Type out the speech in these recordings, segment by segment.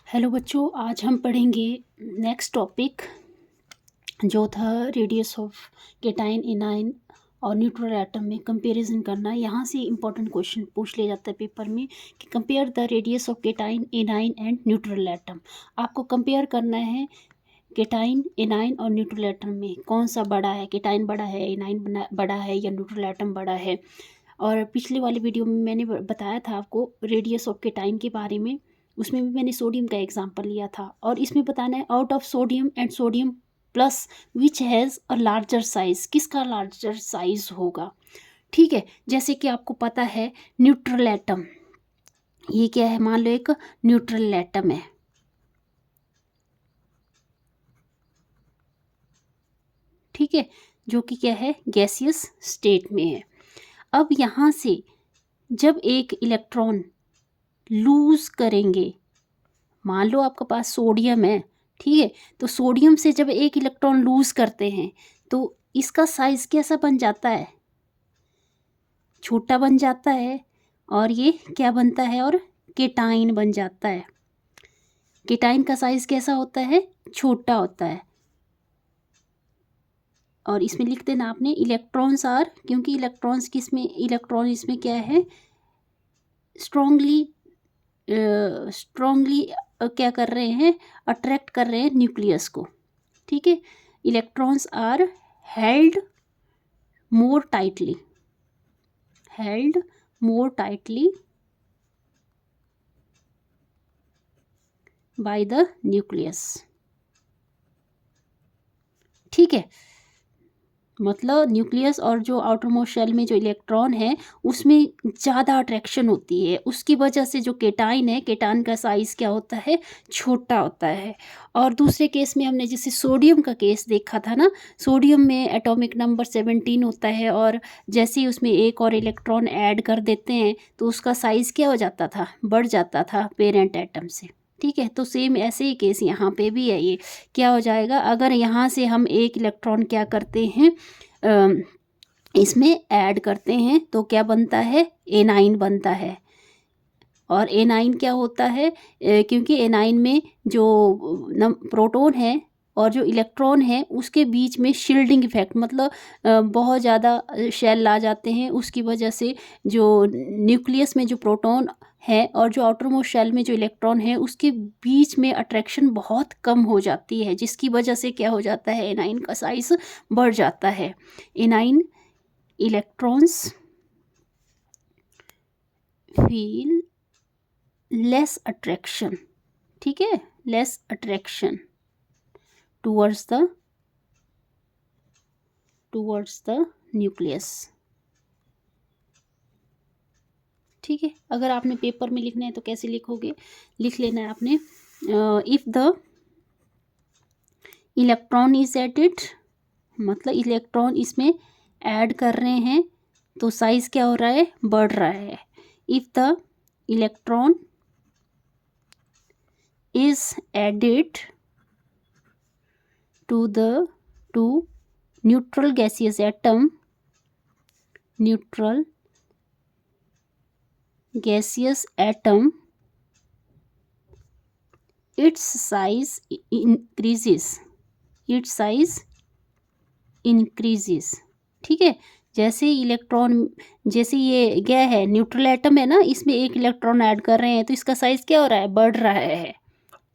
Hello बच्चों, आज हम पढ़ेंगे नेक्स्ट टॉपिक जो था रेडियस ऑफ केटाइन एनाइन और न्यूट्रल एटम में कंपैरिजन करना। यहाँ से इम्पोर्टेंट क्वेश्चन पूछ लिया जाता है पेपर में कि compare the radius of cation A9 and neutral atom. आपको कंपेयर करना है केटाइन एनाइन और न्यूट्रल एटम में कौन सा बड़ा है, केटाइन बड़ा है, एनाइन बड़ा है या न्यूट्रल एटम बड़ा है। और पिछले वाले वीडियो में मैंने बताया था आपको रेडियस ऑफ केटाइन के बारे में, उसमें भी मैंने सोडियम का एग्जांपल लिया था। और इसमें बताना है out of sodium and sodium plus which has a larger size, किसका लार्जर साइज होगा। ठीक है, जैसे कि आपको पता है न्यूट्रल एटम, ये क्या है, मान लो एक न्यूट्रल एटम है, ठीक है, जो कि क्या है, गैसियस स्टेट में है। अब यहाँ से जब एक इलेक्ट्रॉन लूज करेंगे, मान लो आपके पास सोडियम है, ठीक है, तो सोडियम से जब एक इलेक्ट्रॉन लूज करते हैं तो इसका साइज कैसा बन जाता है, छोटा बन जाता है। और ये क्या बनता है, और केटाइन बन जाता है। केटाइन का साइज कैसा होता है, छोटा होता है। और इसमें लिख देना आपने इलेक्ट्रॉन्स आर, क्योंकि इलेक्ट्रॉन्स किसमें, इलेक्ट्रॉन इसमें क्या है, स्ट्रॉन्गली क्या कर रहे हैं, अट्रैक्ट कर रहे हैं न्यूक्लियस को। ठीक है, electrons are held more tightly, by the nucleus. ठीक है, मतलब न्यूक्लियस और जो आउटर मोस्ट शेल में जो इलेक्ट्रॉन है उसमें ज़्यादा अट्रैक्शन होती है, उसकी वजह से जो केटाइन है, केटाइन का साइज़ क्या होता है, छोटा होता है। और दूसरे केस में हमने जैसे सोडियम का केस देखा था ना, सोडियम में एटॉमिक नंबर 17 होता है, और जैसे ही उसमें एक और इलेक्ट्रॉन ऐड कर देते हैं तो उसका साइज़ क्या हो जाता था, बढ़ जाता था पेरेंट एटम से। ठीक है, तो सेम ऐसे ही केस यहाँ पे भी है। ये क्या हो जाएगा, अगर यहाँ से हम एक इलेक्ट्रॉन क्या करते हैं, इसमें ऐड करते हैं तो क्या बनता है, एनाइन बनता है। और एनाइन क्या होता है, क्योंकि एनाइन में जो प्रोटॉन है और जो इलेक्ट्रॉन है उसके बीच में शील्डिंग इफेक्ट, मतलब बहुत ज़्यादा शेल आ जाते हैं, उसकी वजह से जो न्यूक्लियस में जो प्रोटॉन है और जो आउटर मोस्ट शेल में जो इलेक्ट्रॉन है उसके बीच में अट्रैक्शन बहुत कम हो जाती है, जिसकी वजह से क्या हो जाता है, एनाइन का साइज बढ़ जाता है। A9 electrons feel less attraction, ठीक है, less attraction towards the nucleus. ठीक है, अगर आपने पेपर में लिखना है तो कैसे लिखोगे, लिख लेना है आपने, if the electron is added, मतलब इलेक्ट्रॉन इसमें ऐड कर रहे हैं तो साइज क्या हो रहा है, बढ़ रहा है। If the electron is added to neutral gaseous atom, its size increases। ठीक है, जैसे इलेक्ट्रॉन, जैसे ये क्या है, न्यूट्रल एटम है ना, इसमें एक इलेक्ट्रॉन ऐड कर रहे हैं तो इसका साइज क्या हो रहा है, बढ़ रहा है।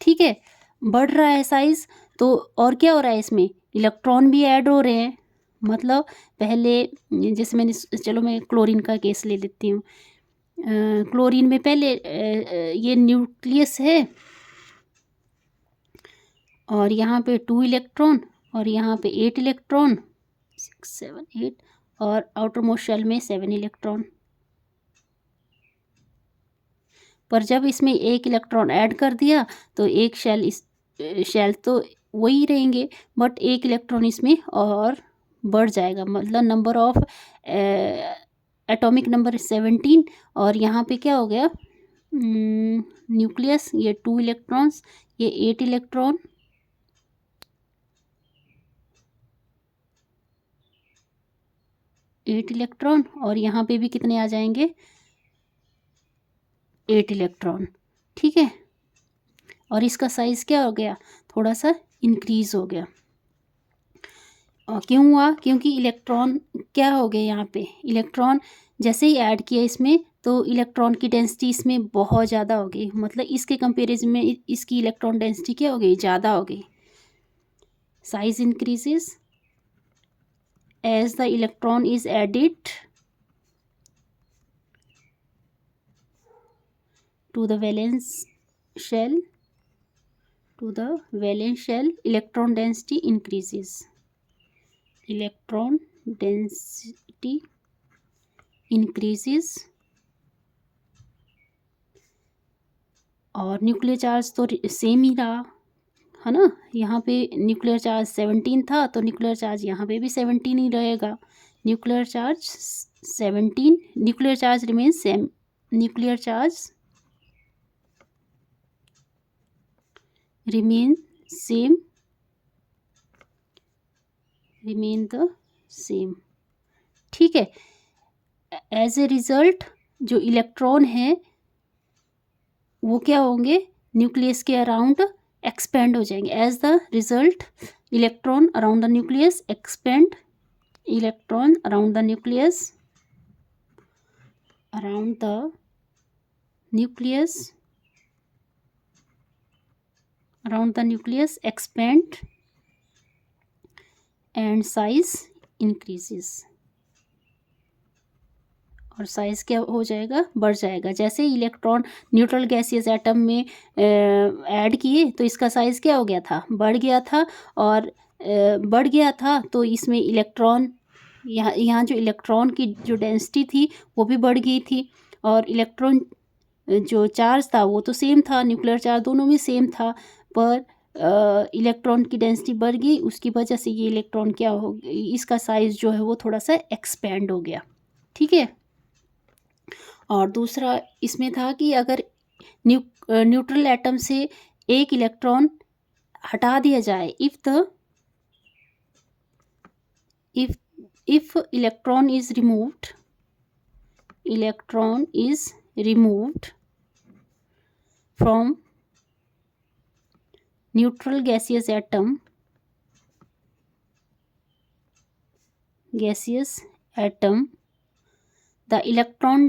ठीक है, बढ़ रहा है साइज, तो और क्या हो रहा है, इसमें इलेक्ट्रॉन भी ऐड हो रहे हैं। मतलब पहले जैसे मैंने, चलो मैं क्लोरीन का केस ले लेती हूँ। क्लोरीन में पहले ये न्यूक्लियस है और यहाँ पे 2 इलेक्ट्रॉन और यहाँ पे 8 इलेक्ट्रॉन, 6 7 8, और आउटर मोस्ट शेल में 7 इलेक्ट्रॉन। पर जब इसमें एक इलेक्ट्रॉन ऐड कर दिया तो एक शेल तो वही रहेंगे, बट एक इलेक्ट्रॉन इसमें और बढ़ जाएगा, मतलब नंबर ऑफ एटॉमिक नंबर 17, और यहाँ पे क्या हो गया, न्यूक्लियस, ये 2 इलेक्ट्रॉन्स, ये 8 इलेक्ट्रॉन, और यहाँ पे भी कितने आ जाएंगे, 8 इलेक्ट्रॉन। ठीक है, और इसका साइज़ क्या हो गया, थोड़ा सा इंक्रीज़ हो गया। क्यों हुआ, क्योंकि इलेक्ट्रॉन क्या हो गए यहाँ पे, इलेक्ट्रॉन जैसे ही ऐड किया इसमें तो इलेक्ट्रॉन की डेंसिटी इसमें बहुत ज़्यादा हो गई, मतलब इसके कंपैरिजन में इसकी इलेक्ट्रॉन डेंसिटी क्या हो गई, ज़्यादा हो गई। Size increases as the electron is added to the valence shell, electron density increases, electron density increases। और न्यूक्लियर चार्ज तो सेम ही रहा है ना, यहाँ पे न्यूक्लियर चार्ज 17 था तो न्यूक्लियर चार्ज यहाँ पे भी 17 ही रहेगा। Nuclear charge 17, nuclear charge remain same, nuclear charge remain same, remain the same, ठीक है। एज ए रिजल्ट जो इलेक्ट्रॉन है वो क्या होंगे, न्यूक्लियस के अराउंड एक्सपेंड हो जाएंगे। As the result electron around the nucleus expand, electron around the nucleus, around the nucleus, around the nucleus expand and size increases, और साइज़ क्या हो जाएगा, बढ़ जाएगा। जैसे इलेक्ट्रॉन न्यूट्रल गैसियस एटम में ऐड किए तो इसका साइज़ क्या हो गया था, बढ़ गया था, और बढ़ गया था तो इसमें इलेक्ट्रॉन यहाँ जो इलेक्ट्रॉन की जो डेंसिटी थी वो भी बढ़ गई थी, और इलेक्ट्रॉन जो चार्ज था वो तो सेम था, न्यूक्लियर चार्ज दोनों में सेम था, पर इलेक्ट्रॉन की डेंसिटी बढ़ गई, उसकी वजह से ये इलेक्ट्रॉन क्या हो, इसका साइज़ जो है वो थोड़ा सा एक्सपेंड हो गया, ठीक है। और दूसरा इसमें था कि अगर न्यूट्रल एटम से एक इलेक्ट्रॉन हटा दिया जाए, if electron is removed from neutral gaseous atom, the electron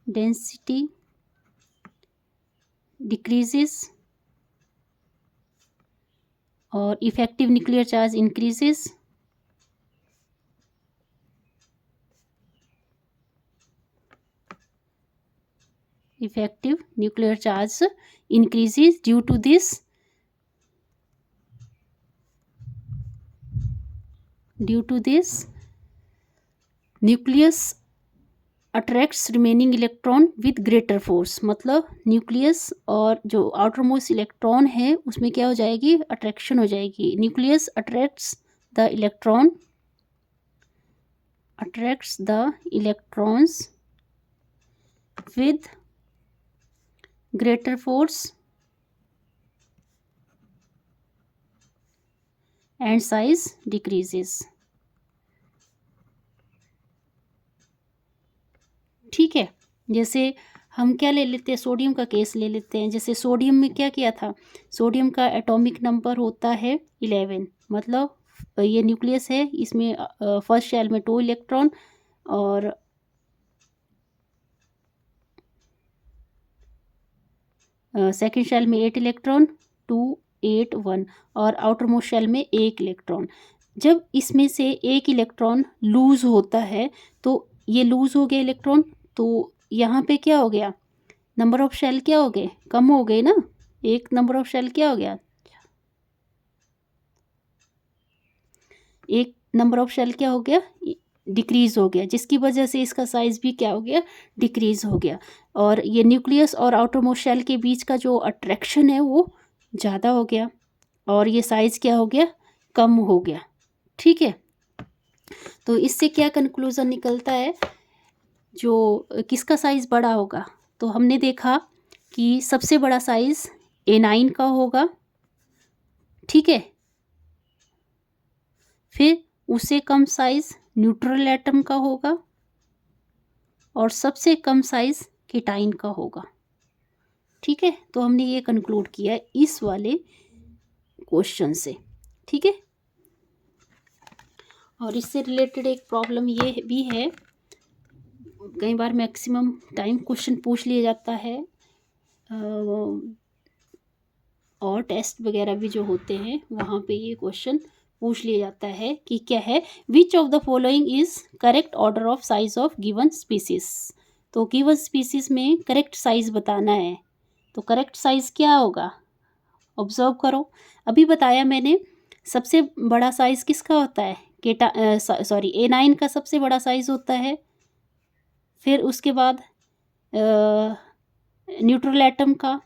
density decreases और effective nuclear charge increases, effective nuclear charge increases due to this nucleus attracts remaining electron with greater force, मतलब nucleus और जो outer most electron है उसमें क्या हो जाएगी, attraction हो जाएगी। Nucleus attracts the electrons with greater force and size decreases, ठीक है। जैसे हम क्या ले लेते हैं, सोडियम का केस ले लेते हैं। जैसे सोडियम में क्या किया था, सोडियम का एटॉमिक नंबर होता है 11, मतलब ये न्यूक्लियस है, इसमें फर्स्ट शेल में 2 इलेक्ट्रॉन और सेकेंड शेल में 8 इलेक्ट्रॉन, 2 8 1, और आउटर मोस्ट शेल में 1 इलेक्ट्रॉन। जब इसमें से एक इलेक्ट्रॉन लूज़ होता है तो ये लूज़ हो गया इलेक्ट्रॉन, तो यहाँ पे क्या हो गया, नंबर ऑफ शेल क्या हो गए, कम हो गए ना, एक नंबर ऑफ शेल क्या हो गया, एक नंबर ऑफ शेल क्या हो गया, डिक्रीज़ हो गया, जिसकी वजह से इसका साइज़ भी क्या हो गया, डिक्रीज़ हो गया। और ये न्यूक्लियस और आउटर मोस्ट शेल के बीच का जो अट्रैक्शन है वो ज़्यादा हो गया, और ये साइज़ क्या हो गया, कम हो गया, ठीक है। तो इससे क्या कंक्लूज़न निकलता है, जो किसका साइज़ बड़ा होगा, तो हमने देखा कि सबसे बड़ा साइज़ A9 का होगा, ठीक है। फिर उससे कम साइज़ न्यूट्रल एटम का होगा, और सबसे कम साइज़ केटाइन का होगा। ठीक है, तो हमने ये कंक्लूड किया है इस वाले क्वेश्चन से। ठीक है, और इससे रिलेटेड एक प्रॉब्लम ये भी है, कई बार मैक्सिमम टाइम क्वेश्चन पूछ लिया जाता है और टेस्ट वगैरह भी जो होते हैं वहाँ पे ये क्वेश्चन पूछ लिया जाता है कि क्या है, which of the following is correct order of size of given species. तो गिवन स्पीसीज में करेक्ट साइज बताना है, तो करेक्ट साइज क्या होगा, ऑब्जर्व करो। अभी बताया मैंने सबसे बड़ा साइज किसका होता है, A9 का सबसे बड़ा साइज होता है। फिर उसके बाद न्यूट्रल एटम का,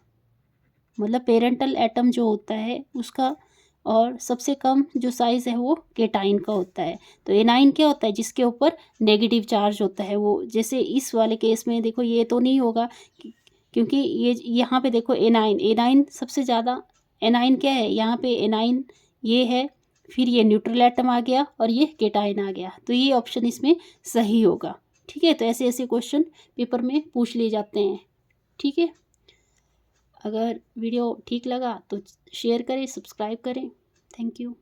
मतलब पेरेंटल एटम जो होता है उसका, और सबसे कम जो साइज़ है वो केटाइन का होता है। तो A9 क्या होता है, जिसके ऊपर नेगेटिव चार्ज होता है। वो जैसे इस वाले केस में देखो ये तो नहीं होगा क्योंकि ये यहाँ पे देखो A9 सबसे ज़्यादा, A9 क्या है यहाँ पे, A9 ये है, फिर ये न्यूट्रल एटम आ गया और ये केटाइन आ गया, तो ये ऑप्शन इसमें सही होगा। ठीक है, तो ऐसे ऐसे क्वेश्चन पेपर में पूछ लिए जाते हैं। ठीक है, अगर वीडियो ठीक लगा तो शेयर करें, सब्सक्राइब करें। Thank you.